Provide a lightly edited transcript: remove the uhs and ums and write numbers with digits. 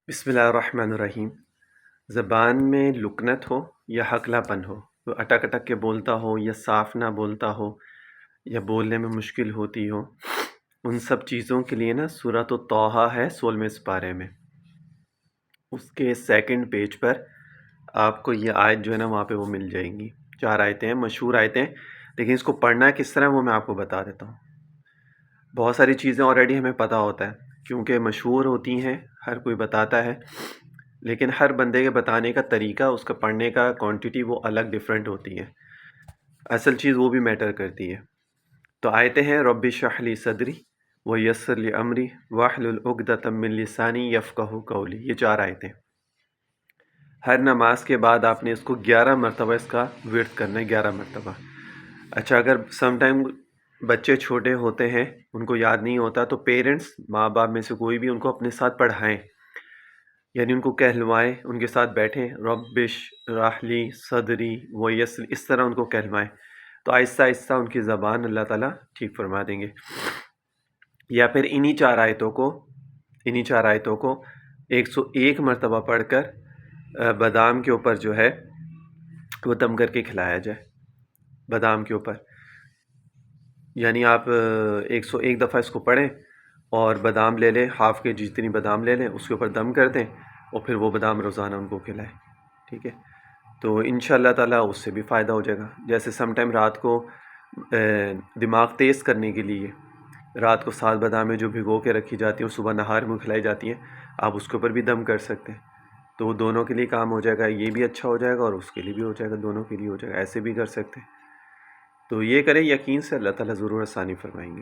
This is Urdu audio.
بسم اللہ الرحمن الرحیم۔ زبان میں لکنت ہو یا حقلہ پن ہو، وہ اٹک اٹک کے بولتا ہو یا صاف نہ بولتا ہو یا بولنے میں مشکل ہوتی ہو، ان سب چیزوں کے لیے نا سورۃ الطٰہٰ ہے 16ویں سپارے میں، اس کے سیکنڈ پیج پر آپ کو یہ آیت جو ہے نا وہاں پہ وہ مل جائیں گی۔ 4 آیتیں ہیں، مشہور آیتیں ہیں، لیکن اس کو پڑھنا کس طرح وہ میں آپ کو بتا دیتا ہوں۔ بہت ساری چیزیں آلریڈی ہمیں پتہ ہوتا ہے کیونکہ مشہور ہوتی ہیں، ہر کوئی بتاتا ہے، لیکن ہر بندے کے بتانے کا طریقہ، اس کا پڑھنے کا کوانٹٹی وہ الگ ڈیفرنٹ ہوتی ہے، اصل چیز وہ بھی میٹر کرتی ہے۔ تو آیتیں ہیں رب اشرح لی صدری ویسر لی امری واحلل عقدۃ من لسانی یفقہوا قولی، یہ 4 آیتیں۔ ہر نماز کے بعد آپ نے اس کو 11 مرتبہ اس کا ورد کرنا ہے، 11 مرتبہ۔ اچھا، اگر سم ٹائم بچے چھوٹے ہوتے ہیں، ان کو یاد نہیں ہوتا، تو پیرنٹس، ماں باپ میں سے کوئی بھی ان کو اپنے ساتھ پڑھائیں، یعنی ان کو کہلوائیں، ان کے ساتھ بیٹھیں، رب اشرح لی صدری ویسر، اس طرح ان کو کہلوائیں، تو آہستہ آہستہ ان کی زبان اللہ تعالیٰ ٹھیک فرما دیں گے۔ یا پھر انہی 4 آیتوں کو 101 مرتبہ پڑھ کر بادام کے اوپر جو ہے وہ دم کر کے کھلایا جائے، بادام کے اوپر، یعنی آپ 101 دفعہ اس کو پڑھیں اور بادام لے لیں، ہاف کے جتنی بادام لے لیں، اس کے اوپر دم کر دیں اور پھر وہ بادام روزانہ ان کو کھلائیں، ٹھیک ہے؟ تو انشاءاللہ تعالیٰ اس سے بھی فائدہ ہو جائے گا۔ جیسے سم ٹائم رات کو دماغ تیز کرنے کے لیے رات کو 7 بادامیں جو بھگو کے رکھی جاتی ہیں اور صبح نہار میں کھلائی جاتی ہیں، آپ اس کے اوپر بھی دم کر سکتے ہیں، تو وہ دونوں کے لیے کام ہو جائے گا، یہ بھی اچھا ہو جائے گا اور اس کے لیے بھی ہو جائے گا، دونوں کے لیے ہو جائے گا، ایسے بھی کر سکتے ہیں۔ تو یہ کریں، یقین سے اللہ تعالیٰ ضرور آسانی فرمائیں گے۔